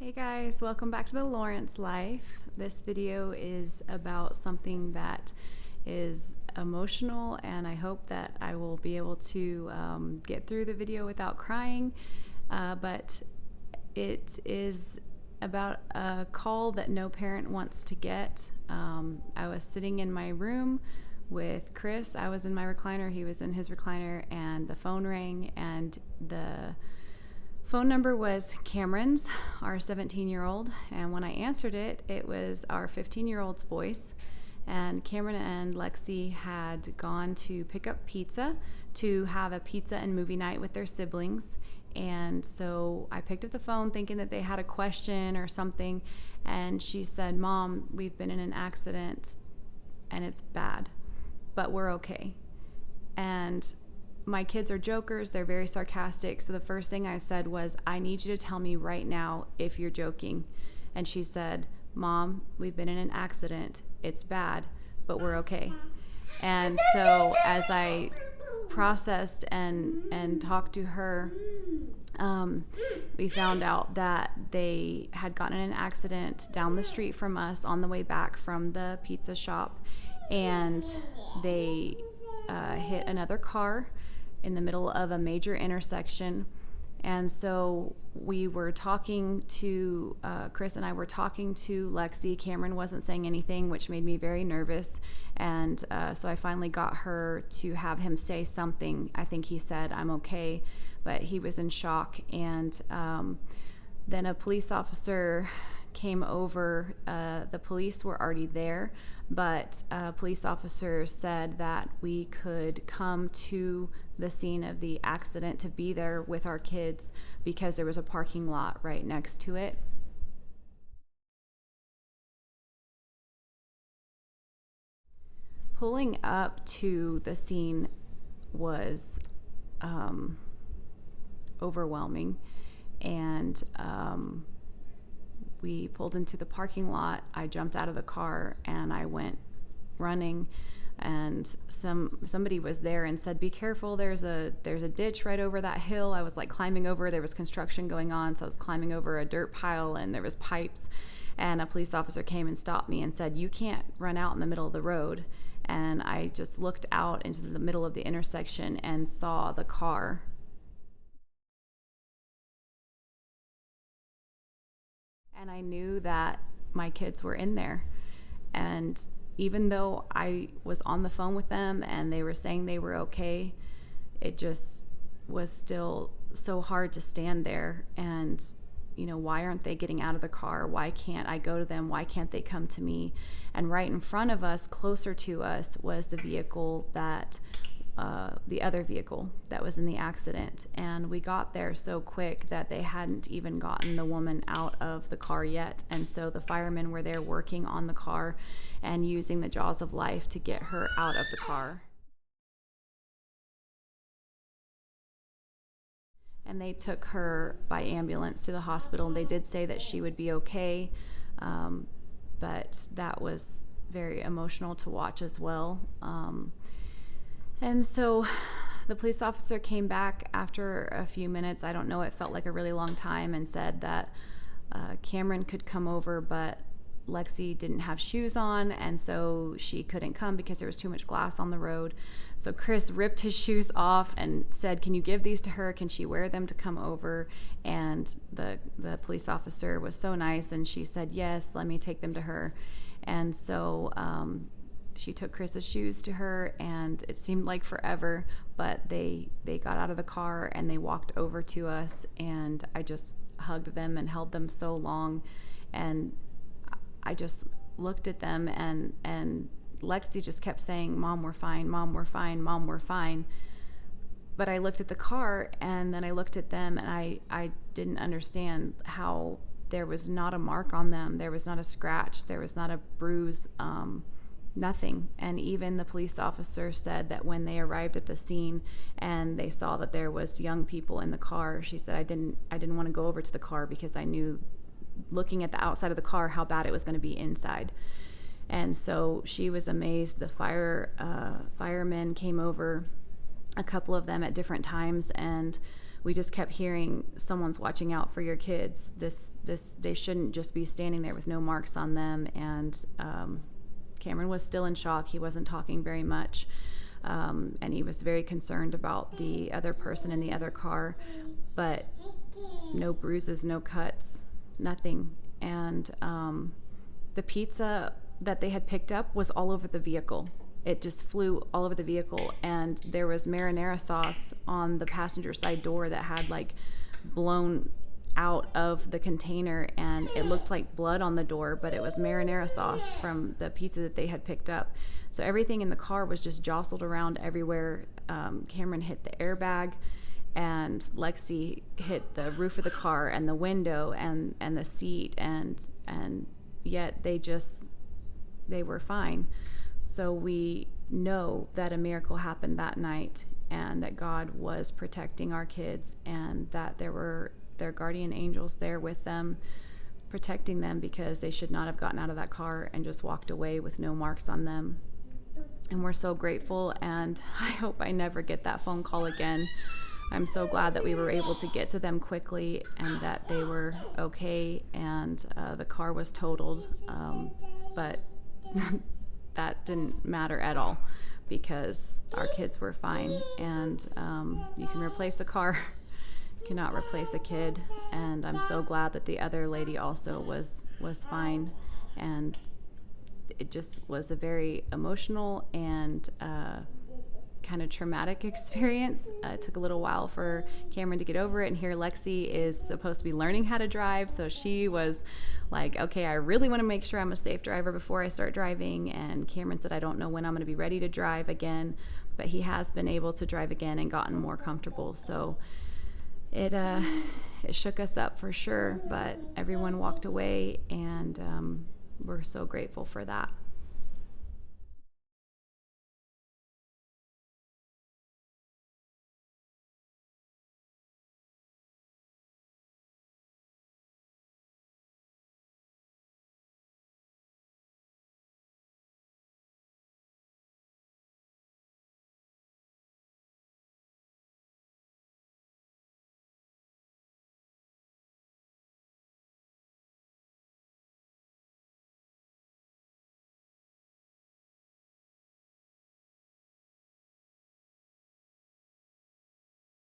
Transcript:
Hey guys, welcome back to the Lawrence Life. This video is about something that is emotional, and I hope that I will be able to get through the video without crying, but it is about a call that no parent wants to get. I was sitting in my room with Chris. I was in my recliner, he was in his recliner, and the phone rang, and the phone number was Cameron's, our 17-year-old, and when I answered it, it was our 15-year-old's voice. And Cameron and Lexi had gone to pick up pizza to have a pizza and movie night with their siblings. And so I picked up the phone thinking that they had a question or something, and she said, "Mom, we've been in an accident and it's bad, but we're okay." And my kids are jokers, they're very sarcastic, so the first thing I said was, "I need you to tell me right now if you're joking." And she said, "Mom, we've been in an accident, it's bad, but we're okay." And so as I processed and talked to her, we found out that they had gotten in an accident down the street from us on the way back from the pizza shop, and they hit another car in the middle of a major intersection. And so we were talking to, Chris and I were talking to Lexi. Cameron wasn't saying anything, which made me very nervous. And so I finally got her to have him say something. I think he said, "I'm okay," but he was in shock. And then a police officer came over. The police were already there, but a police officer said that we could come to the scene of the accident to be there with our kids because there was a parking lot right next to it. Pulling up to the scene was overwhelming, and we pulled into the parking lot. I jumped out of the car and I went running, and somebody was there and said, "Be careful, there's a ditch right over that hill." I was like climbing over, there was construction going on, so I was climbing over a dirt pile and there was pipes, and a police officer came and stopped me and said, "You can't run out in the middle of the road." And I just looked out into the middle of the intersection and saw the car. And I knew that my kids were in there. And even though I was on the phone with them and they were saying they were okay, it just was still so hard to stand there and, why aren't they getting out of the car? Why can't I go to them? Why can't they come to me? And right in front of us, closer to us, was the vehicle that the other vehicle that was in the accident. And we got there so quick that they hadn't even gotten the woman out of the car yet. And so the firemen were there working on the car and using the jaws of life to get her out of the car. And they took her by ambulance to the hospital. They did say that she would be okay, but that was very emotional to watch as well. And so the police officer came back after a few minutes. I don't know, it felt like a really long time, and said that Cameron could come over, but Lexi didn't have shoes on, and so she couldn't come because there was too much glass on the road. So Chris ripped his shoes off and said, "Can you give these to her? Can she wear them to come over?" And the police officer was so nice, and she said, "Yes, let me take them to her." And so she took Chris's shoes to her, and it seemed like forever, but they got out of the car and they walked over to us, and I just hugged them and held them so long. And I just looked at them, and Lexi just kept saying, "Mom, we're fine, Mom, we're fine, Mom, we're fine." But I looked at the car, and then I looked at them, and I didn't understand how there was not a mark on them. There was not a scratch. There was not a bruise. Nothing. And even the police officer said that when they arrived at the scene and they saw that there was young people in the car, she said, I didn't want to go over to the car because I knew, looking at the outside of the car, how bad it was going to be inside. And so she was amazed. The firemen came over, a couple of them at different times, and we just kept hearing, someone's watching out for your kids. They shouldn't just be standing there with no marks on them. And Cameron was still in shock. He wasn't talking very much. And he was very concerned about the other person in the other car, but no bruises, no cuts, nothing. And the pizza that they had picked up was all over the vehicle. It just flew all over the vehicle, and there was marinara sauce on the passenger side door that had like blown out of the container, and it looked like blood on the door, but it was marinara sauce from the pizza that they had picked up. So everything in the car was just jostled around everywhere. Cameron hit the airbag, and Lexi hit the roof of the car and the window and the seat, and yet they were fine. So we know that a miracle happened that night, and that God was protecting our kids, and that there were their guardian angels there with them, protecting them, because they should not have gotten out of that car and just walked away with no marks on them. And we're so grateful, and I hope I never get that phone call again. I'm so glad that we were able to get to them quickly, and that they were okay, and the car was totaled, but that didn't matter at all, because our kids were fine. And you can replace a car, cannot replace a kid. And I'm so glad that the other lady also was fine. And it just was a very emotional and kind of traumatic experience. It took a little while for Cameron to get over it, and here Lexi is supposed to be learning how to drive, so she was like, okay, I really want to make sure I'm a safe driver before I start driving. And Cameron said, I don't know when I'm going to be ready to drive again, but he has been able to drive again and gotten more comfortable. So it shook us up for sure, but everyone walked away, and we're so grateful for that.